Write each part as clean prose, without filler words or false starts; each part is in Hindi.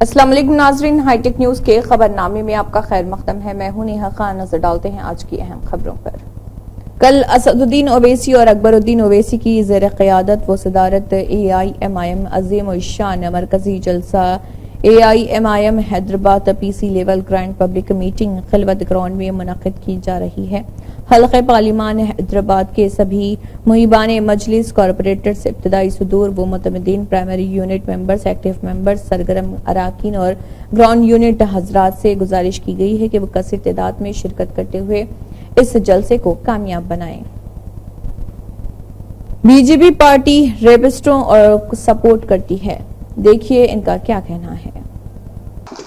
अस्सलाम वालेकुम नाजरीन, हाईटेक न्यूज के खबरनामे में आपका खैर मकदम है। मैं हूं नेहा खान। नजर डालते हैं आज की अहम खबरों पर। कल असदुद्दीन ओवैसी और अकबरुद्दीन ओवैसी की ज़ेर क़यादत व सदारत AIMIM अज़ीम उल शान मरकजी जलसा AIMIM Hyderabad PC level grand public meeting Khilwat ground में मुनक़िद की जा रही है। हल्क़े पार्लिमान हैदराबाद के सभी मुहिबान मजलिस, कॉरपोरेटर्स, इब्तदाई सदूर व मुतमदीन, primary unit members, active members, सरगर्म अराकीन और ग्राउंड यूनिट हजरात से गुजारिश की गई है कि वो कसीर तादाद में शिरकत करते हुए इस जलसे को कामयाब बनाएं। बीजेपी पार्टी रेपिस्टों और सपोर्ट करती है। देखिए इनका क्या कहना है।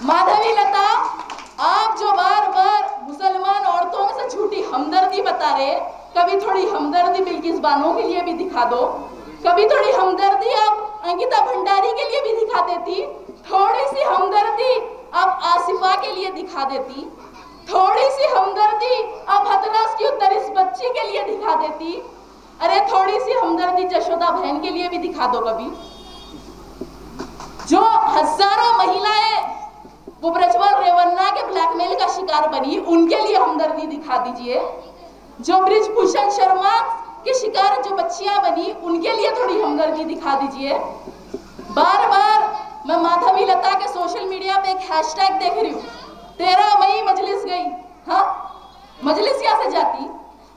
माधवी लता, आप जो बार बार मुसलमान औरतों से झूठी हमदर्दी बता रहे, कभी थोड़ी हमदर्दी बिल्किस बानो के लिए भी दिखा दो, कभी थोड़ी हमदर्दी आप अंकिता भंडारी के लिए भी दिखा देती, थोड़ी सी हमदर्दी आप आसिफा के लिए दिखा देती, थोड़ी सी हमदर्दी आप हथरास की उत्तरिस बच्ची के लिए दिखा देती, अरे थोड़ी सी हमदर्दी जशोदा बहन के लिए भी दिखा दो। कभी जो हजारों महिलाएं वो ब्रजवल रेवन्ना के ब्लैकमेल का शिकार बनी, उनके लिए हमदर्दी दिखा दीजिए। जो ब्रिजभूषण शर्मा के शिकार जो बच्चियां बनी, उनके लिए थोड़ी हमदर्दी दिखा दीजिए। बार बार मैं माधवी लता के सोशल मीडिया पे एक हैशटैग देख रही हूँ, 13 मई मजलिस गई। हाँ, मजलिस यहाँ से जाती?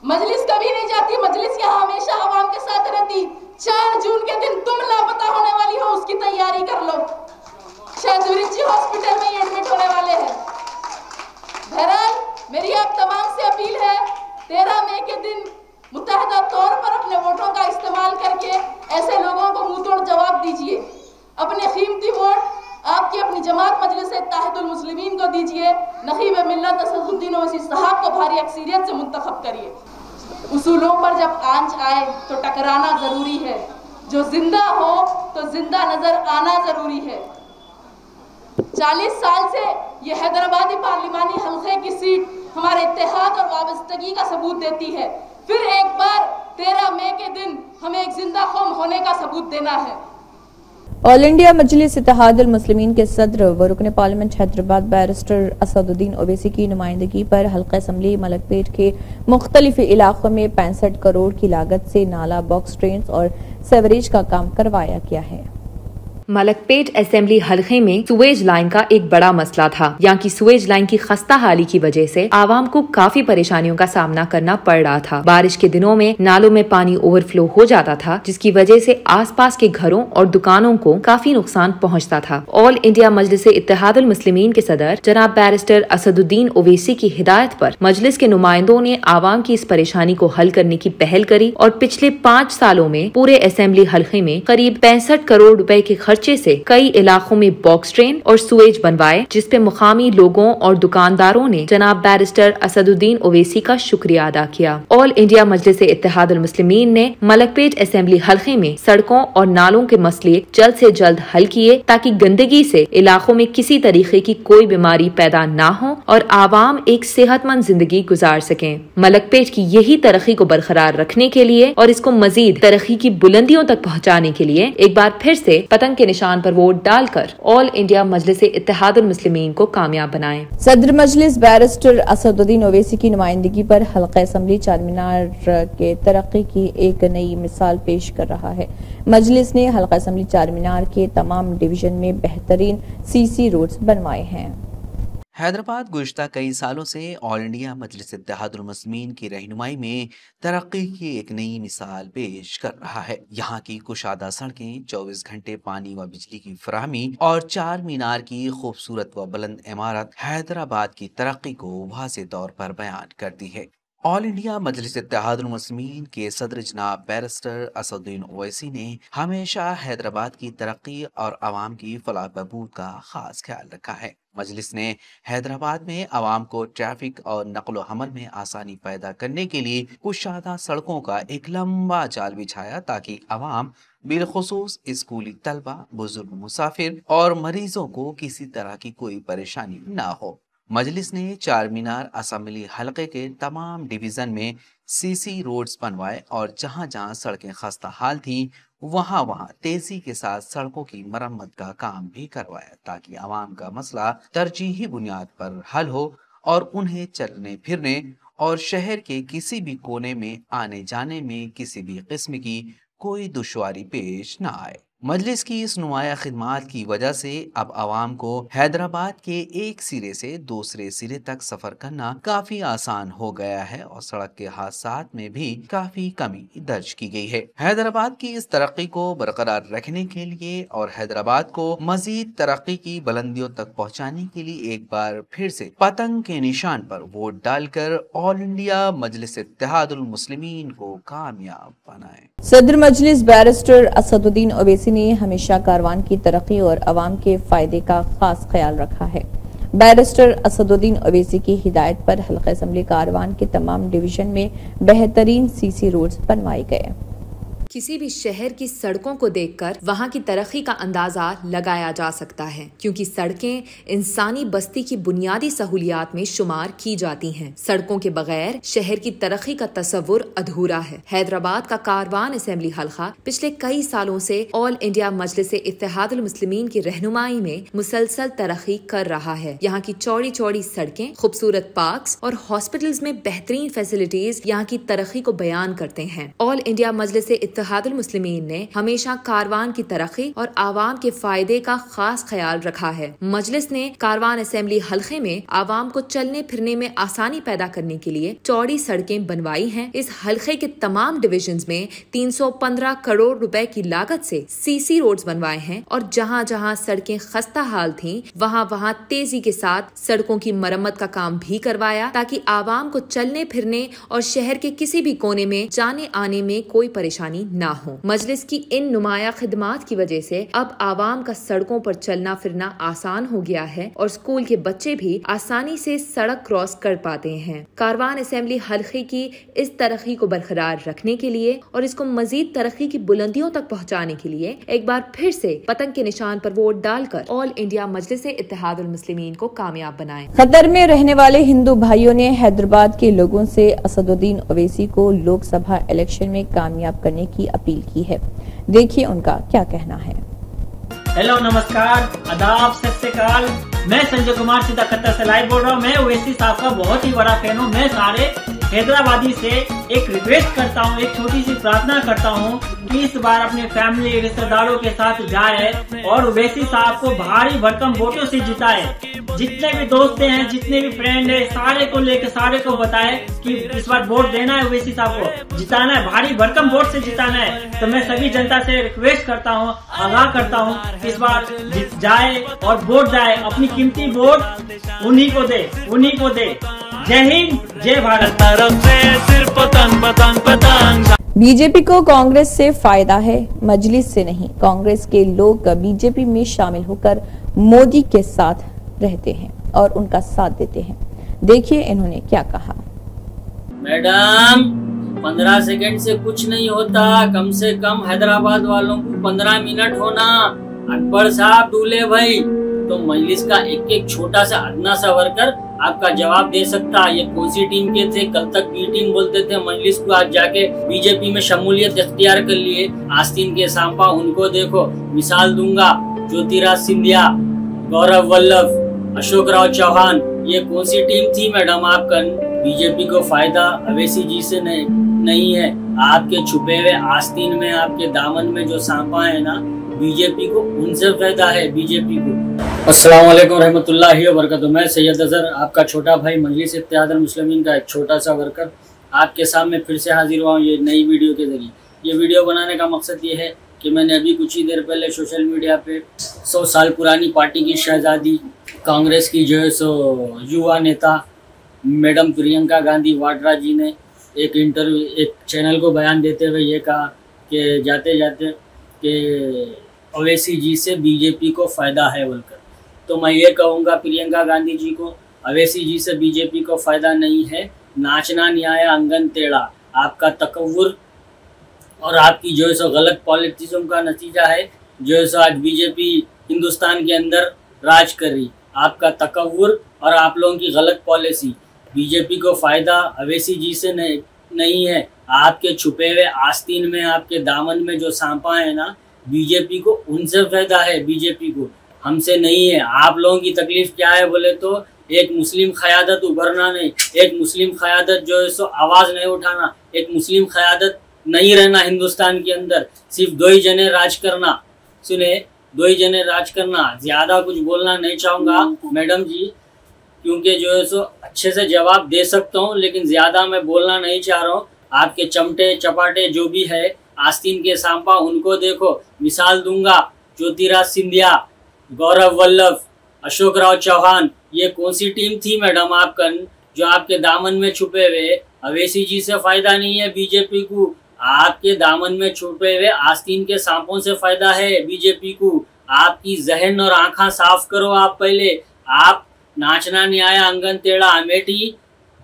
मजलिस कभी नहीं जाती। मजलिस यहाँ हमेशा आवाम के साथ रहती। 4 जून के दिन तुम लापता होने वाली हो, उसकी तैयारी कर लो। शायद रिची हॉस्पिटल में ही एडमिट होने वाले हैं। बहरहाल मेरी आप तमाम से अपील है, 13 मई के दिन मुत्तहदा तौर पर अपने वोटों का इस्तेमाल करके ऐसे लोगों को मुंह तोड़ जवाब दीजिए। अपने कीमती वोट आपकी अपनी जमात मजलिस इत्तेहादुल मुस्लिमीन को दीजिए। नखीब मिल्लत असदुद्दीन ओवैसी साहब को भारी अक्सरियत से मुंतखब करिए। उसूलों पर जब आंच आए तो टकराना जरूरी है। जो जिंदा हो तो जिंदा नजर आना जरूरी है। 40 साल से ये हैदराबादी पार्लिमानी हल्के की सीट हमारे इत्तेहाद और वाबस्तगी का सबूत देती है। फिर एक बार 13 मई के दिन हमें एक जिंदा कौम होने का सबूत देना है। ऑल इंडिया मजलिस इत्तेहादुल मुस्लिमीन के सदर व रुकन पार्लियामेंट हैदराबाद बैरिस्टर असदुद्दीन ओवैसी की नुमाइंदगी पर हल्का असम्बली मलकपेट के मुख्तलिफ इलाकों में 65 करोड़ की लागत से नाला, बॉक्स ड्रेन्स और सेवरेज का काम करवाया गया है। मलकपेट असेंबली हलके में सुएज लाइन का एक बड़ा मसला था। यहाँ की सुएज लाइन की खस्ता हाली की वजह से आवाम को काफी परेशानियों का सामना करना पड़ रहा था। बारिश के दिनों में नालों में पानी ओवरफ्लो हो जाता था, जिसकी वजह से आसपास के घरों और दुकानों को काफी नुकसान पहुँचता था। ऑल इंडिया मजलिस इत्तेहादुल मुस्लिमीन के सदर जनाब बैरिस्टर असदुद्दीन ओवैसी की हिदायत पर मजलिस के नुमाइंदों ने आवाम की इस परेशानी को हल करने की पहल करी और पिछले 5 सालों में पूरे असेंबली हलके में करीब 65 करोड़ रुपए के खर्चे से कई इलाकों में बॉक्स ड्रेन और सुएज बनवाए, जिसपे मुकामी लोगों और दुकानदारों ने जनाब बैरिस्टर असदुद्दीन ओवैसी का शुक्रिया अदा किया। ऑल इंडिया मजलिस इत्तेहादुल मुस्लिमीन ने मलकपेट असेंबली हलके में सड़कों और नालों के मसले जल्द से जल्द हल किए, ताकि गंदगी से इलाकों में किसी तरीके की कोई बीमारी पैदा न हो और आवाम एक सेहतमंद जिंदगी गुजार सकें। मलकपेट की यही तरक्की को बरकरार रखने के लिए और इसको मजीद तरक्की की बुलंदियों तक पहुँचाने के लिए एक बार फिर से पतंग के निशान पर वोट डालकर ऑल इंडिया मजलिस इत्तेहादुल मुस्लिमीन को कामयाब बनाएं। सदर मजलिस बैरिस्टर असदुद्दीन ओवैसी की नुमाइंदगी पर हल्का असम्बली चारमीनार के तरक्की की एक नई मिसाल पेश कर रहा है। मजलिस ने हल्का असम्बली चारमीनार के तमाम डिवीजन में बेहतरीन CC रोड्स बनवाए हैं। हैदराबाद गुज़श्ता कई सालों से ऑल इंडिया मजलिस इत्तेहादुल मुस्लिमीन की रहनुमाई में तरक्की की एक नई मिसाल पेश कर रहा है। यहाँ की कुशादा सड़कें, 24 घंटे पानी व बिजली की फराहमी और 4 मीनार की खूबसूरत व बुलंद इमारत हैदराबाद की तरक्की को वाज़ेह तौर पर बयान करती है। ऑल इंडिया मजलिस इत्तेहादुल मुस्लिमीन के सदर जनाब बैरिस्टर असदुद्दीन ओवैसी ने हमेशा हैदराबाद की तरक्की और आवाम की फलाह बहबूद का खास ख्याल रखा है। मजलिस ने हैदराबाद में आवाम को ट्रैफिक और नकलो हमल में आसानी पैदा करने के लिए कुशादा सड़कों का एक लंबा जाल बिछाया, ताकि आवाम बिलखुसूस स्कूली तलबा, बुजुर्ग मुसाफिर और मरीजों को किसी तरह की कोई परेशानी न हो। मजलिस ने 4 मीनार असम्बली हलके के तमाम डिवीजन में CC रोड्स बनवाए और जहां जहां सड़कें खस्ता हाल थी वहां तेजी के साथ सड़कों की मरम्मत का काम भी करवाया ताकि आवाम का मसला तरजीही बुनियाद पर हल हो और उन्हें चलने फिरने और शहर के किसी भी कोने में आने जाने में किसी भी किस्म की कोई दुश्वारी पेश न आए। मजलिस की इस नुमाया खिदमात की वजह से अब आवाम को हैदराबाद के एक सिरे से दूसरे सिरे तक सफर करना काफी आसान हो गया है और सड़क के हादसात में भी काफी कमी दर्ज की गई है। हैदराबाद की इस तरक्की को बरकरार रखने के लिए और हैदराबाद को मजीद तरक्की की बुलंदियों तक पहुँचाने के लिए एक बार फिर से पतंग के निशान पर वोट डालकर ऑल इंडिया मजलिस इत्तेहादुल मुस्लिमीन को कामयाब बनाएं। सदर मजलिस बैरिस्टर असदुद्दीन ओवैसी ने हमेशा कारवान की तरक्की और अवाम के फायदे का खास ख्याल रखा है। बैरिस्टर असदुद्दीन ओवैसी की हिदायत पर हल्का असम्बली कारवान के तमाम डिवीजन में बेहतरीन सीसी रोड्स बनवाए गए। किसी भी शहर की सड़कों को देखकर वहां की तरक्की का अंदाजा लगाया जा सकता है, क्योंकि सड़कें इंसानी बस्ती की बुनियादी सहूलियात में शुमार की जाती हैं। सड़कों के बगैर शहर की तरक्की का तस्वुर अधूरा है। हैदराबाद का कारवान असेंबली हल्का पिछले कई सालों से ऑल इंडिया मजलिस इत्तेहादुल मुस्लिमीन की रहनुमाई में मुसलसल तरक्की कर रहा है। यहाँ की चौड़ी चौड़ी सड़कें, खूबसूरत पार्क्स और हॉस्पिटल्स में बेहतरीन फैसिलिटीज यहाँ की तरक्की को बयान करते हैं। ऑल इंडिया मजलिस इत्तेहादुल मुस्लिमीन ने हमेशा कारवान की तरक्की और आवाम के फायदे का खास ख्याल रखा है। मजलिस ने कारवान असेंबली हल्के में आवाम को चलने फिरने में आसानी पैदा करने के लिए चौड़ी सड़कें बनवाई हैं। इस हल्के के तमाम डिविजन्स में 315 करोड़ रुपए की लागत से सीसी रोड्स बनवाए हैं और जहां जहां सड़कें खस्ता हाल थीं, वहां वहां तेजी के साथ सड़कों की मरम्मत का काम भी करवाया ताकि आवाम को चलने फिरने और शहर के किसी भी कोने में जाने आने में कोई परेशानी ना हो। मजलिस की इन नुमाया खिदमात की वजह से अब आवाम का सड़कों पर चलना फिरना आसान हो गया है और स्कूल के बच्चे भी आसानी से सड़क क्रॉस कर पाते हैं। कारवान असेंबली हल्के की इस तरक्की को बरकरार रखने के लिए और इसको मजीद तरक्की की बुलंदियों तक पहुँचाने के लिए एक बार फिर से पतंग के निशान पर वोट डालकर ऑल इंडिया मजलिस इत्तेहादुल मुस्लिमीन को कामयाब बनाएं। कतर में रहने वाले हिंदू भाइयों ने हैदराबाद के लोगों से असदुद्दीन ओवैसी को लोकसभा इलेक्शन में कामयाब करने की अपील की है। देखिए उनका क्या कहना है। हेलो, नमस्कार, आदाब, सत श्री अकाल। मैं संजय कुमार सीधा कतर से लाइव बोल रहा हूँ। मैं ओवैसी साहब का बहुत ही बड़ा फैन हूँ। मैं सारे हैदराबादी से एक रिक्वेस्ट करता हूँ, एक छोटी सी प्रार्थना करता हूँ कि इस बार अपने फैमिली रिश्तेदारों के साथ जाए और ओवैसी साहब को भारी भरकम वोटों से जिताए। जितने भी दोस्त हैं, जितने भी फ्रेंड है, सारे को लेकर सारे को बताए कि इस बार वोट देना है, ओवैसी साहब को जिताना है, भारी भरकम वोट से जिताना है। तो मैं सभी जनता से रिक्वेस्ट करता हूँ, आगाह करता हूँ, इस बार जाए और वोट जाए, अपनी कीमती वोट उन्हीं को दे, उन्हीं को दे। जय हिंद, जय भारत। बीजेपी को कांग्रेस से फायदा है, मजलिस से नहीं। कांग्रेस के लोग बीजेपी में शामिल होकर मोदी के साथ रहते हैं और उनका साथ देते हैं। देखिए इन्होंने क्या कहा। मैडम, 15 सेकंड से कुछ नहीं होता, कम से कम हैदराबाद वालों को 15 मिनट होना। अकबर साहब डूले भाई, तो मजलिस का एक एक छोटा सा अदना सा वर्कर आपका जवाब दे सकता। ये कौन सी टीम के थे? कल तक बी टीम बोलते थे मजलिस को, आज जाके बीजेपी में शमूलियत इख्तियार कर लिए। आस्तीन के सांपा, उनको देखो। मिसाल दूंगा, ज्योतिराज सिंधिया, गौरव वल्लभ, अशोक राव चौहान, ये कौन सी टीम थी मैडम आपका? बीजेपी को फायदा ओवैसी जी से नहीं है। आपके छुपे हुए आस्तीन में, आपके दामन में जो सांपा है ना, बीजेपी को उनसे फायदा है। बीजेपी को अस्सलाम वालेकुम रहमतुल्लाहि व बरकातहू। मैं सैयद अजहर, आपका छोटा भाई, मजलिस इत्तेहादुल मुस्लिमीन का एक छोटा सा वर्कर, आपके सामने फिर से हाजिर हुआ हूँ ये नई वीडियो के जरिए। ये वीडियो बनाने का मकसद ये है कि मैंने अभी कुछ ही देर पहले सोशल मीडिया पे 100 साल पुरानी पार्टी की शहजादी, कांग्रेस की जो है सो युवा नेता मैडम प्रियंका गांधी वाड्रा जी ने एक चैनल को बयान देते हुए ये कहा कि जाते जाते कि ओवैसी जी से बीजेपी को फ़ायदा है बोलकर। तो मैं ये कहूँगा प्रियंका गांधी जी को, ओवैसी जी से बीजेपी को फ़ायदा नहीं है। नाचना न्याय अंगन टेढ़ा, आपका तकव्वुर और आपकी जो है सो गलत पॉलिटिक्सों का नतीजा है जो है सो आज बीजेपी हिंदुस्तान के अंदर राज कर रही। आपका तकव्वुर और आप लोगों की गलत पॉलिसी, बीजेपी को फ़ायदा ओवैसी जी से नहीं है, आपके छुपे हुए आस्तीन में, आपके दामन में जो सांपा है ना, बीजेपी को उनसे फायदा है, बीजेपी को, हमसे नहीं है। आप लोगों की तकलीफ क्या है बोले तो एक मुस्लिम क़यादत उभरना नहीं, एक मुस्लिम क़यादत जो है सो आवाज़ नहीं उठाना, एक मुस्लिम क़यादत नहीं रहना हिंदुस्तान के अंदर, सिर्फ 2 ही जने राज करना। सुने, 2 ही जने राज करना। ज़्यादा कुछ बोलना नहीं चाहूँगा मैडम जी, क्योंकि जो है सो अच्छे से जवाब दे सकता हूँ, लेकिन ज़्यादा मैं बोलना नहीं चाह रहा हूँ। आपके चमटे चपाटे जो भी है आस्तीन के सांपा, उनको देखो। मिसाल दूंगा, ज्योतिराज सिंधिया, गौरव वल्लभ, अशोक राव चौहान, ये कौन सी टीम थी मैडम आपका, जो आपके दामन में छुपे हुए? अवैसी जी से फायदा नहीं है बीजेपी को, आपके दामन में छुपे हुए आस्तीन के सांपों से फायदा है बीजेपी को। आपकी जहन और आंखें साफ करो। आप पहले, आप नाचना नहीं आया अंगन टेढ़ा अमेठी,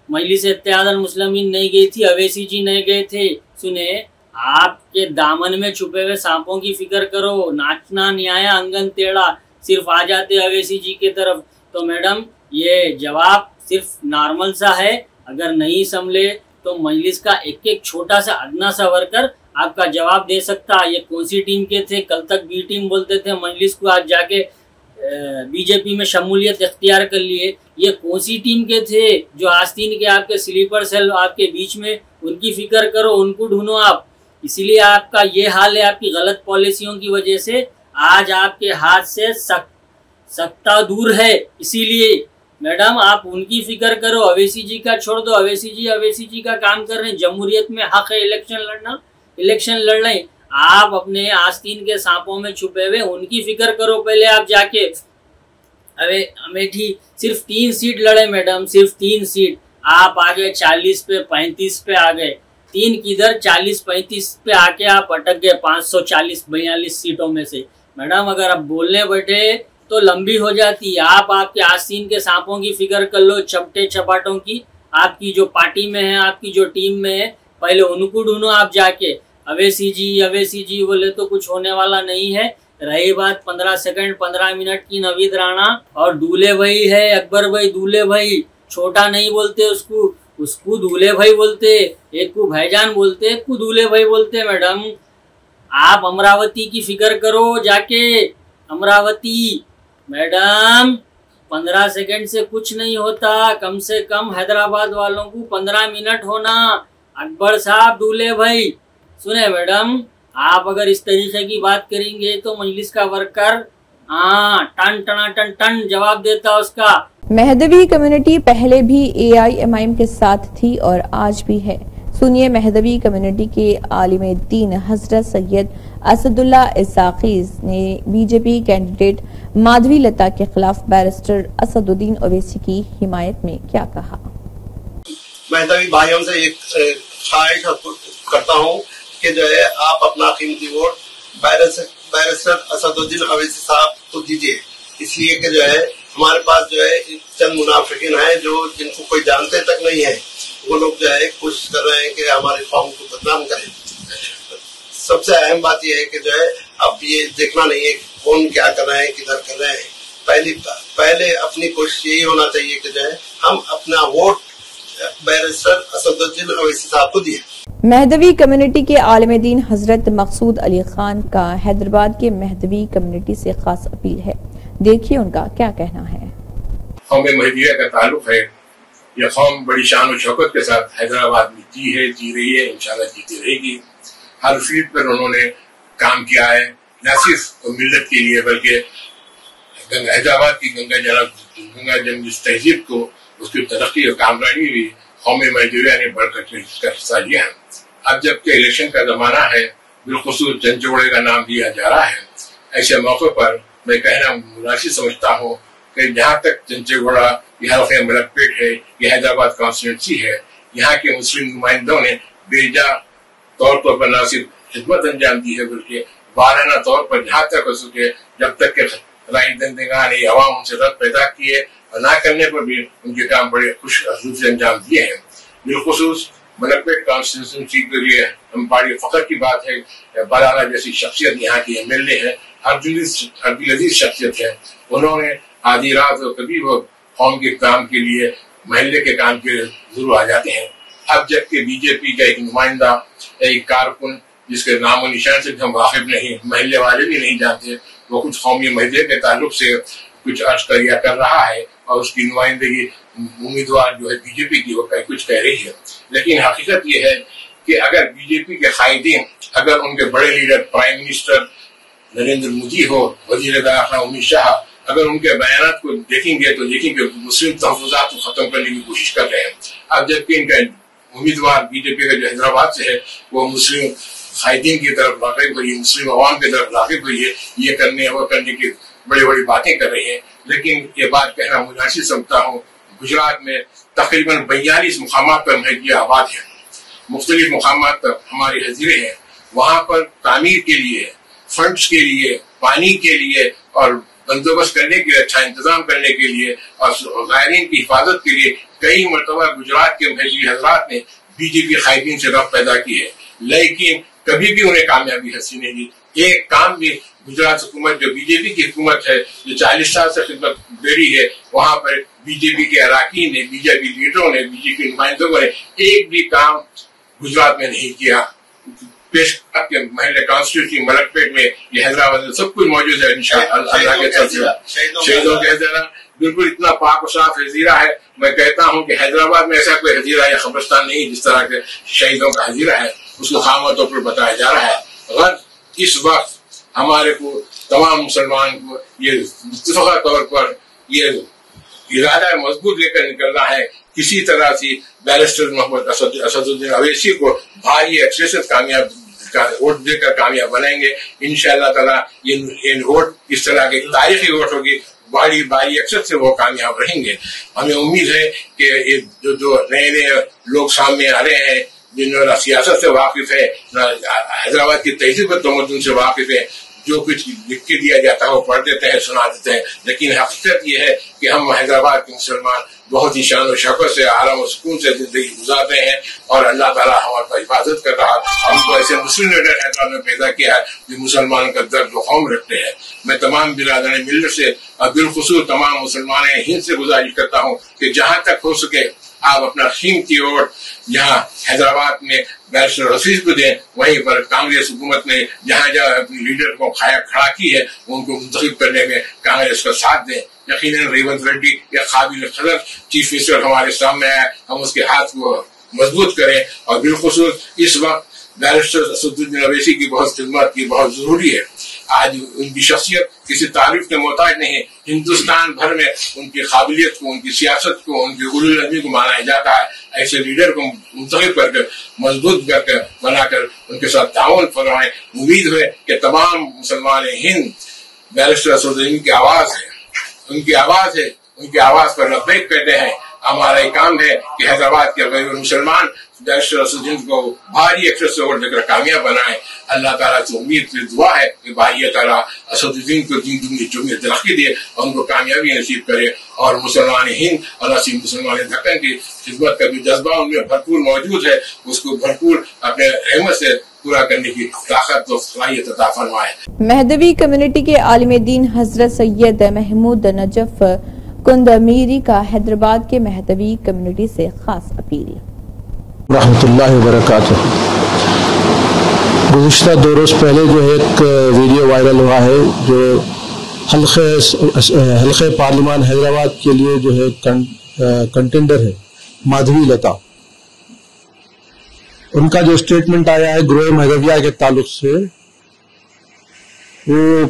मजलिस इत्तेहादुल मुस्लिमीन नहीं गई थी, अवैसी जी नहीं गए थे। सुने, आपके दामन में छुपे हुए सांपों की फिक्र करो। नाचना नहीं आया अंगन टेढ़ा, सिर्फ आ जाते अवैसी जी की तरफ। तो मैडम ये जवाब सिर्फ नॉर्मल सा है, अगर नहीं संभले तो मजलिस का एक एक छोटा सा अदना सा वर्कर आपका जवाब दे सकता। ये कौन सी टीम के थे? कल तक बी टीम बोलते थे मजलिस को, आज जाके बीजेपी में शमूलियत इख्तियार कर लिए। ये कौन सी टीम के थे जो आस्तीन के आपके स्लीपर सेल आपके बीच में? उनकी फिक्र करो, उनको ढूंढो आप। इसीलिए आपका ये हाल है, आपकी गलत पॉलिसियों की वजह से आज आपके हाथ से सत्ता दूर है। इसीलिए मैडम आप उनकी फिक्र करो, अवैसी जी का छोड़ दो। अवैसी जी का काम कर रहे हैं, जमहूरियत में हक है इलेक्शन लड़ रहे हैं। आप अपने आस्तीन के सांपों में छुपे हुए उनकी फिक्र करो पहले। आप जाके अमेठी सिर्फ 3 सीट लड़े मैडम, सिर्फ 3 सीट। आप आ गए 40 पे 35 पे आ गए, 3 किधर 40-35 पे आके आप अटक गए 540-42 सीटों में से। मैडम अगर आप बोलने बैठे तो लंबी हो जाती। आप आपके आस्तीन के सांपों की फिक्र कर लो, चपटे चपाटों की, आपकी जो पार्टी में है, आपकी जो टीम में है, पहले उनको ढूंढो आप जाके। अवैसी जी बोले तो कुछ होने वाला नहीं है। रही बात 15 सेकंड 15 मिनट की, नवीद राणा और दूल्हे भाई है, अकबर भाई दूल्हे भाई, छोटा नहीं बोलते उसको दूल्हे भाई बोलते, एक को भाईजान बोलते, एक को दूल्हे भाई बोलते। मैडम आप अमरावती की फिक्र करो जाके, अमरावती। मैडम 15 सेकंड से कुछ नहीं होता, कम से कम हैदराबाद वालों को 15 मिनट होना। अकबर साहब दूल्हे भाई, सुने मैडम, आप अगर इस तरीके की बात करेंगे तो मजलिस का वर्कर टन टना टन टन जवाब देता उसका। महदवी कम्युनिटी पहले भी AIMIM के साथ थी और आज भी है। सुनिए महदवी कम्युनिटी के आलिम दीन हजरत सैयद असदुल्ला इसाकीज ने बीजेपी कैंडिडेट माधवी लता के खिलाफ बैरिस्टर असदुद्दीन ओवैसी की हिमायत में क्या कहा। महदवी भाइयों से एक ख्वाहिश करता हूँ कि जो है आप अपना कीमती वोट बैरिस्टर असदुद्दीन ओवैसी साहब को दीजिए, इसलिए कि जो है हमारे पास जो है चंद मुनाफिकीन हैं जो जिनको कोई जानते तक नहीं है, वो लोग जो है कोशिश कर रहे हैं कि हमारे कौम को बदनाम करें। सबसे अहम बात यह है कि जो है अब ये देखना नहीं है कौन क्या कर रहे हैं, किधर कर रहे हैं। पहले अपनी कोशिश यही होना चाहिए कि जो है हम अपना वोट बैरिस्टर असदुद्दीन ओवैसी साहब को दिए। महदवी कम्युनिटी के आलिम दीन हजरत मकसूद अली खान का हैदराबाद के महदवी कम्युनिटी से खास अपील है, देखिए उनका क्या कहना है। कौम महदिया का ताल्लुक है, यह कौम बड़ी शान और शौकत के साथ हैदराबाद में जी रही है, इंशाल्लाह जीती रहेगी। हर फील्ड पर उन्होंने काम किया है, न सिर्फ मिल्लत के लिए बल्कि हैदराबाद की गंगा जमुनी तहजीब को, उसकी तरक्की और कामयाबी भी कौम महदिया ने बढ़कर इसका हिस्सा लिया है। अब जबकि इलेक्शन का जमाना है, बिलखुसूस जनजोड़े का नाम दिया जा रहा है, ऐसे मौके पर मैं कहना मुनासिब समझता हूँ कि जहाँ तक चंचेगौड़ा या मलकपेट है, यह हैदराबाद कॉन्स्टिट्यूंसी है, यहाँ के मुस्लिम नुमाइंदों ने बेजा तौर पर न सिर्फ खिदमत अंजाम दी है बल्कि वाराना तौर पर जहाँ तक हो सके, जब तक के राइदंदगान अवाम उनसे रद्द पैदा किए और ना करने पर भी उनके काम बड़े खुश से अंजाम दिए हैं। बिलखुसूस मलकपेट कॉन्स्टिट्यूंसी के लिए हम बड़ी फख्र की बात है, बराला जैसी शख्सियत यहाँ की MLA है, अब्दुल शख्सियत है। उन्होंने आधी रात और कभी वो कौम के काम के लिए, महल्ले के काम के लिए जरूर आ जाते हैं। अब जबकि बीजेपी का एक नुमाइंदा, एक कारकुन जिसके नाम और निशान से हम वाकिफ नहीं, महल्ले वाले भी नहीं जानते, वो कुछ कौमी महल्ले के ताल्लुक से कुछ अर्ज कर रहा है और उसकी नुमाइंदगी उम्मीदवार जो है बीजेपी की वो कुछ कह रही है। लेकिन हकीकत ये है कि अगर बीजेपी के कायदीन, अगर उनके बड़े leader prime minister Narendra Modi हो, वजीर दाखिला अमित शाह, अगर उनके बयान को देखेंगे तो देखेंगे मुस्लिम तहफ़्फ़ुज़ात को खत्म करने की कोशिश कर रहे हैं। अब जबकि इनका उम्मीदवार बीजेपी का जो हैदराबाद से है वो मुस्लिम कायदीन की तरफ वाकिफ हुई, मुस्लिम अवाम की तरफ वाकिफ हुई है, ये करने वो करने की बड़ी बड़ी बातें कर रही है। लेकिन ये बात कहना मुनासिब समझता हूँ, गुजरात में तकरीबन 42 मुकाम पर महजिया आबाद है, मुख्तलिफ मुकाम पर हमारे हजीरे हैं, वहाँ पर तामीर के लिए, फंड्स के लिए, पानी के लिए और बंदोबस्त करने के लिए, अच्छा इंतजाम करने के लिए और ज़ायरीन की हिफाजत के लिए कई मरतबा गुजरात के महजी हजरात ने बीजेपी कायदीन से रब्त पैदा की है, लेकिन कभी भी उन्हें कामयाबी हासिल नहीं दी। एक काम भी गुजरात हुकूमत, जो बीजेपी की हुकूमत है, जो 40 साल से खिदमत दे रही है, वहां पर बीजेपी के अराकीन ने, बीजेपी लीडरों ने, बीजेपी नुमाइंदों ने एक भी काम गुजरात में नहीं किया। पेश के महल कॉन्स्टिट्यूंसी मलकपेट में, ये हैदराबाद में सब कुछ मौजूद है। अल्लाह के शहीदों के हजीरा बिल्कुल इतना पाक और साफ हजीरा है। मैं कहता हूँ कि हैदराबाद में ऐसा कोई हजीरा या कब्रिस्तान नहीं जिस तरह के शहीदों का हजीरा है, उसको खामा तौर पर बताया जा रहा है। अगर इस वक्त हमारे को तमाम मुसलमान को ये मुत्तफ़क़ा तौर पर ये इरादा मजबूत लेकर निकलना है, किसी तरह से बैरिस्टर मोहम्मद असदुद्दीन अवैसी को भारी एक्सेसिव कामयाब वोट देकर कामयाब बनाएंगे इंशाअल्लाह ताला। ये वोट इस तरह की तारीखी वोट होगी, भारी अक्सर से वो कामयाब रहेंगे। हमें उम्मीद है कि ये जो नए नए लोग सामने आ रहे हैं, जिन्होंने सियासत से वाकिफ है, हैदराबाद की तहजीब तमद्दुन से वाकिफ है, जो कुछ लिख के दिया जाता है वो पढ़ देते हैं, सुना देते हैं। लेकिन हकीकत ये है कि हम हैदराबाद के मुसलमान बहुत ही शान और शौकत से, आराम और सुकून से जिंदगी गुजारते हैं और अल्लाह ताला हमारी हिफाजत कर रहा है। हमको ऐसे मुस्लिम लीडर हैदराबाद में पैदा किया है जो मुसलमान का दर्द व खौफ रखते हैं। मैं तमाम बिरादरान मिल्लत से और बिलखुसूस तमाम मुसलमान हिंद से गुजारिश करता हूँ कि जहाँ तक हो सके आप अपना कीमती वोट जहाँ हैदराबाद में बैरिस्टर हफीज को दें, वहीं पर कांग्रेस हुकूमत ने जहाँ जहाँ अपने लीडर को खड़ा की है उनको मुंतखब करने में कांग्रेस का साथ दें। यकीनन रेवंत रेड्डी या काबिल कदर चीफ मिनिस्टर हमारे सामने आए, हम उसके हाथ को मजबूत करें और बिलखुसूस इस वक्त बैरिस्टर असदुद्दीन अवैसी की बहुत खिदमत की बहुत जरूरी है। आज उनकी शख्सियत किसी तारीफ के मोहताज नहीं है, हिंदुस्तान भर में उनकी काबिलियत को, उनकी सियासत को, उनकी उलुल अज़मी को माना जाता है। ऐसे लीडर को मुंतखब करके मजबूत करके बनाकर उनके साथ ताउन फरमाएं। उम्मीद है कि तमाम मुसलमान हिंद बैरिस्टर असदुद्दीन की आवाज है, उनकी आवाज है, उनकी आवाज पर लब्बैक कहते हैं। हमारा एक काम है कि हैदराबाद के गैर मुसलमान बैरिस्टर असदुद्दीन को भारी अक्षर से वोट देकर कामयाब बनाए। अल्लाह ताला से उम्मीद से दुआ है कि भाई ताला असदुद्दीन को दिन दुनिया जुम्मे तरक्की दे और उनको कामयाबी नसीब करे और मुसलमान हिंद और मुसलमान दक्कन की खिदमत का भी जज्बा उनमें भरपूर मौजूद है, उसको भरपूर अपने रहमत से पूरा करने की ताकत और सलाहियत अता फरमाए। महदवी कम्युनिटी के आलिम दीन हजरत सैयद महमूद नजफ कुंदमीरी का हैदराबाद के महदवी कम्युनिटी से खास अपील। रहमतुल्लाहि व बरकातुहू। गुज़िश्ता 2 रोज़ पहले जो है एक वीडियो वायरल हुआ है जो हल्के पार्लिमान हैदराबाद के लिए जो है कंटेंडर है माधवी लता, उनका जो स्टेटमेंट आया है ग्रोह महदविया के ताल्लुक से, वो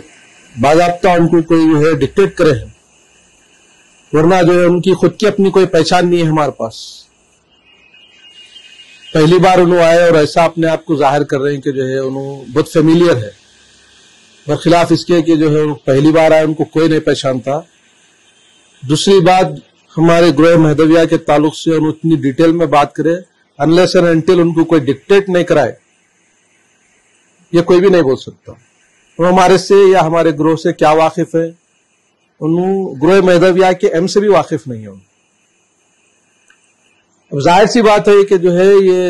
बाज़ाब्ता उनको कोई जो है डिक्टेट करे है, वरना जो है उनकी खुद की अपनी कोई पहचान नहीं है हमारे पास। पहली बार उन्होंने आए और ऐसा अपने आप को जाहिर कर रहे हैं कि जो है उन्होंने बहुत फेमिलियर है, बरखिलाफ इसके कि जो है पहली बार आए उनको कोई नहीं पहचानता। दूसरी बात, हमारे ग्रोह महदविया के ताल्लुक से उन्होंने इतनी डिटेल में बात करे, अनलेस एंड अनटिल उनको कोई डिक्टेट नहीं कराए ये कोई भी नहीं बोल सकता। वो हमारे से या हमारे ग्रोह से क्या वाकिफ है, उन्होंने ग्रोह महदविया के एम से भी वाकिफ नहीं है। अब जाहिर सी बात है कि जो है ये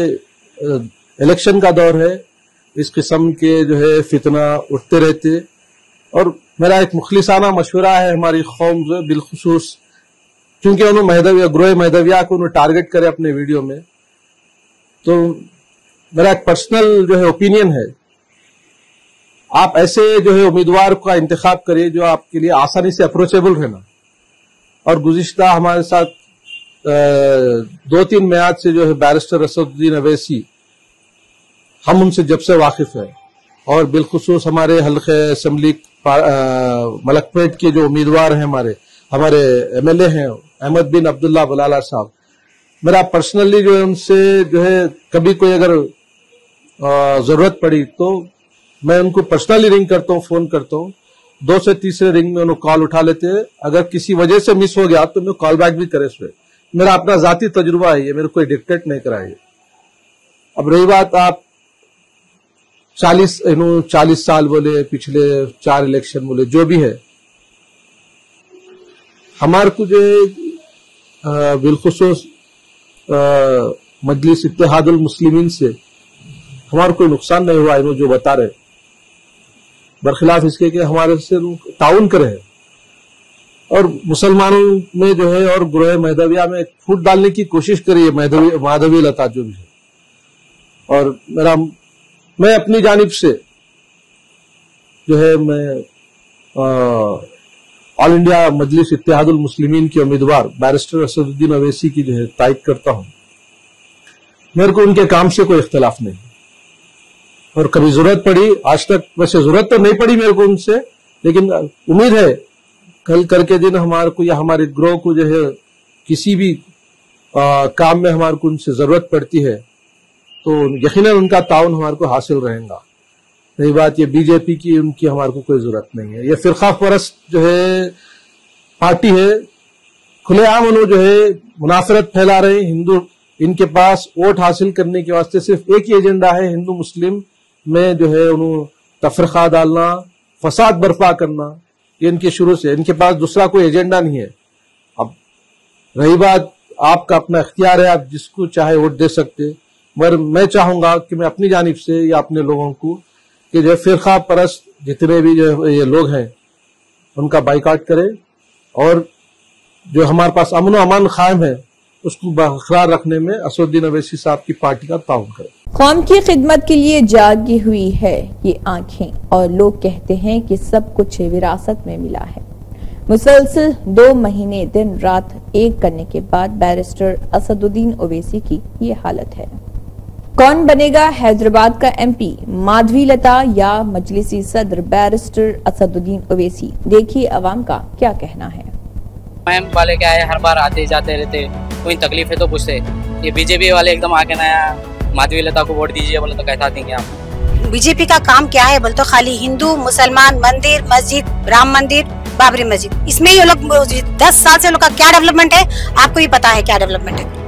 इलेक्शन का दौर है, इस किस्म के जो है फितना उठते रहते, और मेरा एक मुखलिसाना मशवरा है हमारी कौम जो बिलखुसूस, क्योंकि उन्होंने महदविया ग्रोह महदविया को उन्होंने टारगेट करे अपने वीडियो में, तो मेरा एक पर्सनल जो है ओपिनियन है, आप ऐसे जो है उम्मीदवार का इंतखाब करिए जो आपके लिए आसानी से अप्रोचेबल रहना। और गुज़िश्ता हमारे साथ 2-3 मियाद से जो है बैरिस्टर असदुद्दीन अवैसी, हम उनसे जब से वाकिफ है, और बिलखुसूस हमारे हल्के असेंबली मलकपेट के जो उम्मीदवार हैं, हमारे MLA हैं अहमद बिन अब्दुल्ला बलाला साहब, मेरा पर्सनली जो है उनसे जो है कभी कोई अगर जरूरत पड़ी तो मैं उनको पर्सनली रिंग करता हूँ, फोन करता हूँ। 2 से तीसरे रिंग में उन्होंने कॉल उठा लेते हैं। अगर किसी वजह से मिस हो गया तो मैं कॉल बैक भी करे। इसमें मेरा अपना जाती तजुर्बा है, ये मेरे कोई डिक्टेट नहीं कराइए। अब रही बात आप 40 साल बोले, पिछले 4 इलेक्शन बोले, जो भी है, हमारे को जो बिलखुसूस मजलिस इत्तेहादुल मुस्लिमीन से हमारा कोई नुकसान नहीं हुआ। इन्होंने जो बता रहे, बरखिलाफ इसके कि हमारे से ताउन करे और मुसलमानों में जो है और ग्रोह महदविया में फूट डालने की कोशिश करी है माधवी लता जो भी है। और मैं अपनी जानिब से जो है मैं ऑल इंडिया मजलिस इत्तेहादुल मुस्लिमीन के उम्मीदवार बैरिस्टर असदुद्दीन अवैसी की जो है तायद करता हूं। मेरे को उनके काम से कोई इख्तिलाफ नहीं, और कभी जरूरत पड़ी, आज तक वैसे जरूरत तो नहीं पड़ी मेरे को उनसे, लेकिन उम्मीद है कल करके दिन हमारे को या हमारे ग्रोह को जो है किसी भी काम में हमारे को उनसे जरूरत पड़ती है तो यकीनन उनका ताउन हमारे को हासिल रहेगा। रही बात ये बीजेपी की, उनकी हमारे को कोई जरूरत नहीं है। ये फिरका परस्त जो है पार्टी है, खुलेआम उन्होंने जो है मुनाफरत फैला रहे हैं। हिंदू, इनके पास वोट हासिल करने के वास्ते सिर्फ एक ही एजेंडा है, हिंदू मुस्लिम में जो है उन्होंने तफरका डालना, फसाद बर्पा करना, ये इनके शुरू से, इनके पास दूसरा कोई एजेंडा नहीं है। अब रही बात आपका अपना इख्तियार है, आप जिसको चाहे वोट दे सकते, मगर मैं चाहूंगा कि मैं अपनी जानिब से या अपने लोगों को कि जो फिरका परस्त जितने भी जो ये लोग हैं उनका बाइकाट करें, और जो हमारे पास अमन और अमान कायम है उसको बरकरार रखने में असदुद्दीन अवैसी साहब की पार्टी का ताउन करें। कौम की खिदमत के लिए जागी हुई है ये आंखें, और लोग कहते हैं कि सब कुछ विरासत में मिला है। मुसलसल 2 महीने दिन रात एक करने के बाद बैरिस्टर असदुद्दीन ओवैसी की ये हालत है। कौन बनेगा हैदराबाद का MP, माधवी लता या मजलिसी सदर बैरिस्टर असदुद्दीन ओवैसी? देखिए अवाम का क्या कहना है। मैम वाले क्या है, हर बार आते जाते रहते, कोई तकलीफ है तो पूछते। ये बीजेपी वाले एकदम आके नया माधवी लता को वोट दीजिए बोले तो कैसा देंगे आप? बीजेपी का काम क्या है बोल तो खाली हिंदू मुसलमान मंदिर मस्जिद, राम मंदिर, बाबरी मस्जिद, इसमें ये लोग 10 साल से लोग का क्या डेवलपमेंट है आपको ही पता है क्या डेवलपमेंट है?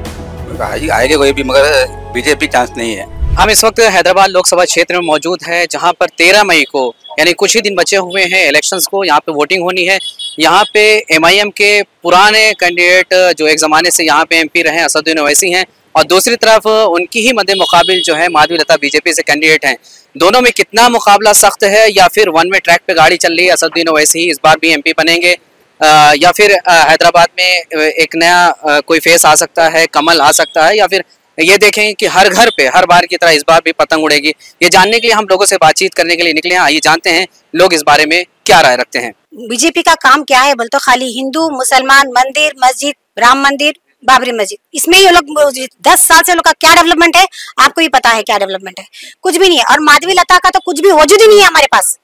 आएगा कोई भी, मगर बीजेपी चांस नहीं है। हम इस वक्त हैदराबाद लोकसभा क्षेत्र में मौजूद है, जहां पर 13 मई को यानी कुछ ही दिन बचे हुए हैं इलेक्शंस को, यहाँ पे वोटिंग होनी है। यहाँ पे MIM के पुराने कैंडिडेट जो एक ज़माने से यहाँ पे MP रहे असदुद्दीन ओवैसी हैं, और दूसरी तरफ उनकी ही मद्दे मुकाबिल जो है माधवी लता बीजेपी से कैंडिडेट हैं। दोनों में कितना मुकाबला सख्त है, या फिर वन वे ट्रैक पे गाड़ी चल रही है, असदुद्दीन ओवैसी इस बार भी MP बनेंगे, या फिर हैदराबाद में एक नया कोई फेस आ सकता है, कमल आ सकता है, या फिर ये देखें कि हर घर पे हर बार की तरह इस बार भी पतंग उड़ेगी? ये जानने के लिए हम लोगों से बातचीत करने के लिए निकले हैं। आइए जानते हैं लोग इस बारे में क्या राय रखते हैं। बीजेपी का काम क्या है बोल तो खाली हिंदू मुसलमान मंदिर मस्जिद, राम मंदिर, बाबरी मस्जिद, इसमें ये लोग 10 साल से लोग का क्या डेवलपमेंट है आपको ही पता है क्या डेवलपमेंट है? कुछ भी नहीं है। और माधवी लता का तो कुछ भी वजूद ही नहीं है हमारे पास।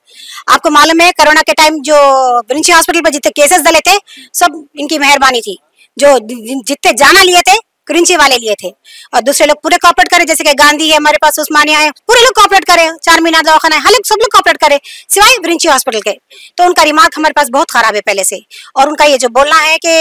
आपको मालूम है कोरोना के टाइम जो ब्रिंची हॉस्पिटल पर जितने केसेस डले थे सब इनकी मेहरबानी थी। जो जितने जाना लिए थे क्रिंची वाले लिए थे, और दूसरे लोग पूरे कॉपरेट करे, जैसे कि गांधी है हमारे पास, उस्मानिया है, पूरे लोग कॉपरेट करे, 4 मीनार दवाखाना है, हर सब लोग कॉपरेट करे सिवाय ब्रिंची हॉस्पिटल के। तो उनका रिमार्क हमारे पास बहुत खराब है पहले से, और उनका ये जो बोलना है कि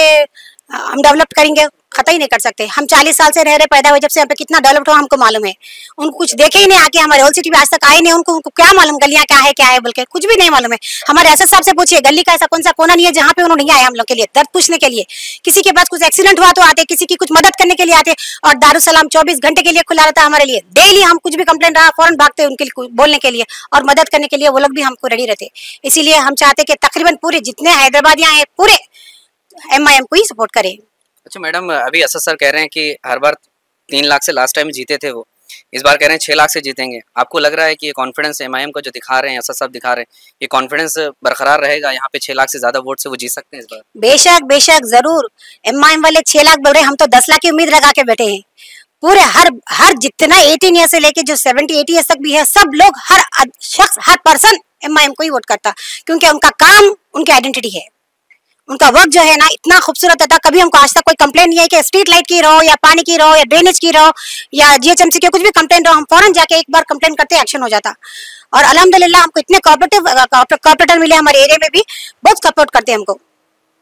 हम डेवलप करेंगे, खता ही नहीं कर सकते। हम 40 साल से रह रहे, पैदा हुए जब से, यहाँ पे कितना डेवलप हुआ हमको मालूम है। उनको कुछ देखे ही नहीं आके, हमारे होल सिटी में आज तक आए नहीं, उनको क्या मालूम गलियां क्या है बोल के, कुछ भी नहीं मालूम है। हमारे SS साहब से पूछिए गली का ऐसा कौन सा कोना नहीं है जहाँ पे उन्होंने नहीं आए हम लोग के लिए दर्द पूछने के लिए। किसी के पास कुछ एक्सीडेंट हुआ तो आते, किसी की कुछ मदद करने के लिए आते, और दारुसलाम 24 घंटे के लिए खुला रहता है हमारे लिए। डेली हम कुछ भी कंप्लेंट रहा फौरन भागते उनके लिए बोलने के लिए, और मदद करने के लिए वो लोग भी हमको रेडी रहते। इसीलिए हम चाहते कि तकरीबन पूरे जितने हैदराबादियां हैं पूरे MIM को ही सपोर्ट करें। अच्छा मैडम, अभी असद सर कह रहे हैं कि हर बार 3 लाख से लास्ट टाइम जीते थे वो, इस बार कह रहे हैं 6 लाख से जीतेंगे। आपको लग रहा है कि ये कॉन्फिडेंस एमआईएम का जो दिखा रहे हैं, असद साहब दिखा रहे हैं, ये कॉन्फिडेंस बरकरार रहेगा? यहाँ पे 6 लाख से ज्यादा वोट से वो जीत सकते हैं इस बार? बेशक बेशक जरूर। एमआईएम वाले 6 लाख बोल रहे हैं, हम तो 10 लाख की उम्मीद लगा के बैठे हैं। पूरे हर जितना 18 ईयर से लेके जो 70-80 ईयर तक भी है, सब लोग, हर शख्स, हर पर्सन एमआईएम को ही वोट करता, क्योंकि उनका काम, उनकी आइडेंटिटी है। उनका वर्क जो है ना इतना खूबसूरत था, कभी हमको आज तक कोई कंप्लेंट नहीं है कि स्ट्रीट लाइट की रहो या पानी की रहो या ड्रेनेज की रहो या जीएचएमसी के कुछ भी कंप्लेंट रहो, हम फौरन जाके एक बार कंप्लेंट करते एक्शन हो जाता। और अल्हम्दुलिल्लाह हमको इतने कॉर्पोरेटर मिले हमारे एरिया में भी, बहुत सपोर्ट करते हैं हमको,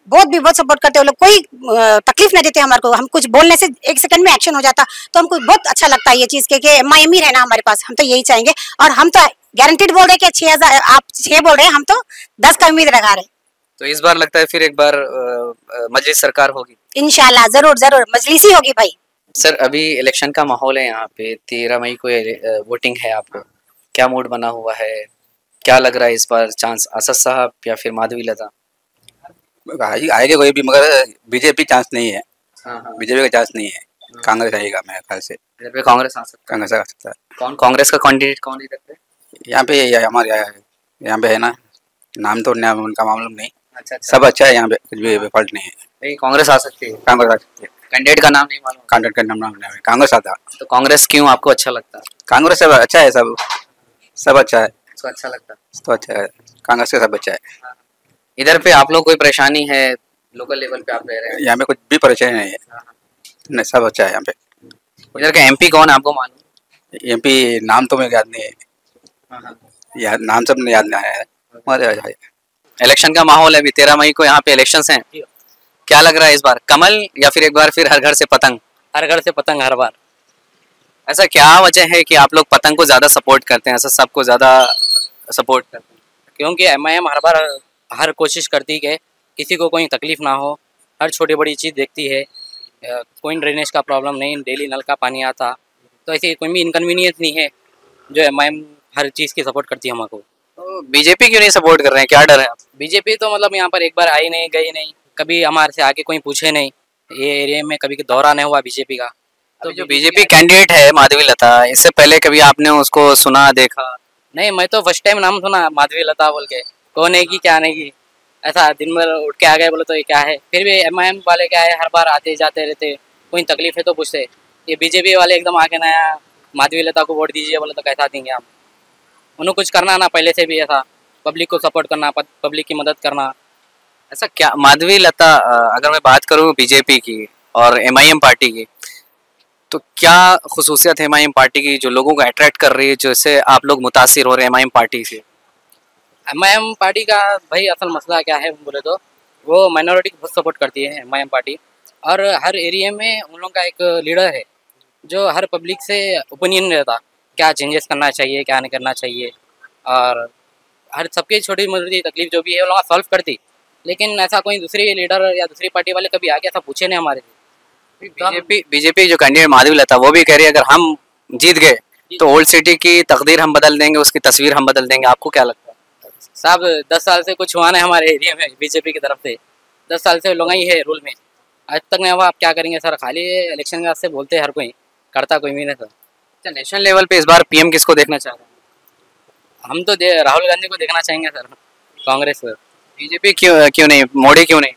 बहुत सपोर्ट करते हैं वो लोग, कोई तकलीफ नहीं देते हमारे को। हम कुछ बोलने से 1 सेकंड में एक्शन हो जाता, तो हमको बहुत अच्छा लगता है ये चीज के एमआईएम ही रहना हमारे पास। हम तो यही चाहेंगे, और हम तो गारंटीड बोल रहे कि 6,000, आप 6 बोल रहे हैं, हम तो 10 का उम्मीद लगा रहे। तो इस बार लगता है फिर एक बार मजलिस सरकार होगी इंशाल्लाह, जरूर मजलिस ही होगी भाई। सर अभी इलेक्शन का माहौल है यहाँ पे, 13 मई को वोटिंग है, आपको क्या मूड बना हुआ है? क्या लग रहा है इस बार चांस असद साहब या फिर माधवी लता? आएगा कोई भी, मगर बीजेपी चांस नहीं है। बीजेपी का चांस नहीं है, कांग्रेस आएगा मेरे ख्याल से। कांग्रेस आ सकता है। कौन कांग्रेस का कैंडिडेट कौन इधर पे? यहाँ पे हमारे यहाँ पे है ना, नाम तो उनका मालूम नहीं। अच्छा। सब अच्छा है यहाँ पे, कुछ भी फॉल्ट नहीं है। कांग्रेस आ सकती है? कांग्रेस आ सकती है। कैंडिडेट का नाम नहीं मालूम? कैंडिडेट का नाम नहीं, कांग्रेस आता। तो कांग्रेस क्यों आपको अच्छा लगता है? कांग्रेस सब अच्छा है, सब अच्छा है। तो अच्छा लगता है तो अच्छा है, कांग्रेस का सब अच्छा है। इधर पे आप लोग कोई परेशानी है? लोकल लेवल पे आप रह रहे हैं, यहाँ पे कुछ भी परेशानी नहीं है, नहीं सब अच्छा है यहाँ पे। इधर का एमपी कौन है आपको मालूम? एमपी नाम तो मुझे याद नहीं है, याद नाम सब याद नहीं आया है। इलेक्शन का माहौल है, अभी 13 मई को यहाँ पे इलेक्शंस हैं। क्या लग रहा है इस बार, कमल या फिर एक बार फिर हर घर से पतंग? हर घर से पतंग हर बार। ऐसा क्या वजह है कि आप लोग पतंग को ज्यादा सपोर्ट करते हैं, ऐसा सबको ज्यादा सपोर्ट करते हैं? क्योंकि एमआईएम हर बार हर कोशिश करती है किसी को कोई तकलीफ ना हो, हर छोटी बड़ी चीज़ देखती है। कोई ड्रेनेज का प्रॉब्लम नहीं, डेली नल का पानी आता, तो ऐसी कोई भी इनकन्वीनियंस नहीं है जो एमआईएम हर चीज़ की सपोर्ट करती है हमको। तो बीजेपी क्यों नहीं सपोर्ट कर रहे हैं, क्या डर है? बीजेपी तो मतलब यहाँ पर एक बार आई नहीं, गई नहीं, कभी हमारे से आके कोई पूछे नहीं, ये एरिया में कभी दौरा नहीं हुआ बीजेपी का। तो जो बीजेपी कैंडिडेट है माधवी लता, इससे पहले कभी आपने उसको सुना देखा? नहीं, मैं तो फर्स्ट टाइम नाम सुना माधवी लता बोल के, कौन है की क्या नहीं की, ऐसा दिन भर उठ के आ गए बोले तो ये क्या है। फिर भी एमआईएम वाले क्या है, हर बार आते जाते रहते, कोई तकलीफ है तो पूछते। ये बीजेपी वाले एकदम आके नया माधवी लता को वोट दीजिए बोले तो कैसा देंगे हम? उन्हें कुछ करना ना, पहले से भी ऐसा पब्लिक को सपोर्ट करना, पब्लिक की मदद करना। ऐसा क्या माधवी लता, अगर मैं बात करूँ बीजेपी की और एमआईएम पार्टी की, तो क्या खुसूसियत है एमआईएम पार्टी की जो लोगों को अट्रैक्ट कर रही है, जिससे आप लोग मुतासिर हो रहे हैं एमआईएम पार्टी से? एमआईएम पार्टी का भाई असल मसला क्या है बोले तो, वो माइनॉरिटी को बहुत सपोर्ट करती है एमआईएम पार्टी, और हर एरिया में उन लोगों का एक लीडर है जो हर पब्लिक से ओपिनियन रहता, क्या चेंजेस करना चाहिए क्या नहीं करना चाहिए, और हर सबकी छोटी मोटी तकलीफ जो भी है वो लोग सॉल्व करती। लेकिन ऐसा कोई दूसरी लीडर या दूसरी पार्टी वाले कभी आके ऐसा पूछे नहीं हमारे से। बीजेपी जो कैंडिडेट माधवी लता, वो भी कह रही है अगर हम जीत गए तो ओल्ड सिटी की तकदीर हम बदल देंगे, उसकी तस्वीर हम बदल देंगे। आपको क्या लगता है? साहब 10 साल से कुछ हुआ नहीं हमारे एरिया में बीजेपी की तरफ से, 10 साल से लोग ही है रूल में, आज तक नहीं हुआ। आप क्या करेंगे सर, खाली इलेक्शन के वास्ते बोलते हैं, हर कोई करता कोई भी नहीं सर। अच्छा, नेशनल लेवल पे इस बार पीएम किसको देखना चाह रहे हैं? हम तो राहुल गांधी को देखना चाहेंगे सर, कांग्रेस। बीजेपी क्यों नहीं, मोदी क्यों नहीं?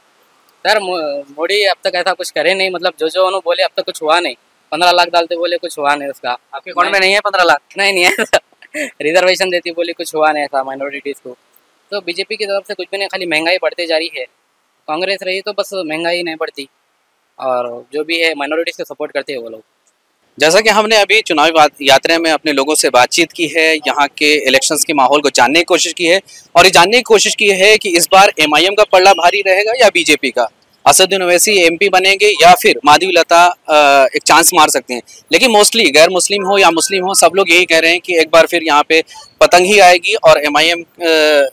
सर मोदी अब तक ऐसा कुछ करे नहीं, मतलब जो उन्होंने बोले अब तक कुछ हुआ नहीं। 15 लाख डालते बोले, कुछ हुआ नहीं उसका। आपके अकाउंट में नहीं है 15 लाख? नहीं है। रिजर्वेशन देती बोली, कुछ हुआ नहीं ऐसा माइनॉरिटीज़ को। तो बीजेपी की तरफ से कुछ भी नहीं, खाली महंगाई बढ़ते जा रही है। कांग्रेस रही तो बस महंगाई नहीं बढ़ती, और जो भी है माइनॉरिटीज़ को सपोर्ट करते हैं वो लोग। जैसा कि हमने अभी चुनावी यात्रा में अपने लोगों से बातचीत की है, यहाँ के इलेक्शंस के माहौल को जानने की कोशिश की है, और ये जानने की कोशिश की है कि इस बार एमआईएम का पलड़ा भारी रहेगा या बीजेपी का। असदुद्दीन ओवैसी एमपी बनेंगे या फिर माधवी लता एक चांस मार सकते हैं। लेकिन मोस्टली गैर मुस्लिम हो या मुस्लिम हो, सब लोग यही कह रहे हैं कि एक बार फिर यहाँ पे पतंग ही आएगी और एमआईएम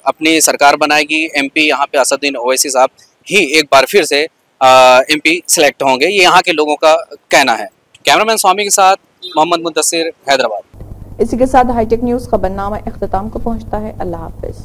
अपनी सरकार बनाएगी। एमपी यहाँ पे असदुद्दीन ओवैसी साहब ही एक बार फिर से एमपी सेलेक्ट होंगे, ये यहाँ के लोगों का कहना है। कैमरामैन स्वामी के साथ मोहम्मद मुद्दसिर, हैदराबाद। इसी के साथ हाईटेक न्यूज़ खबरनामा इख्तिताम को पहुँचता है। अल्लाह हाफिज।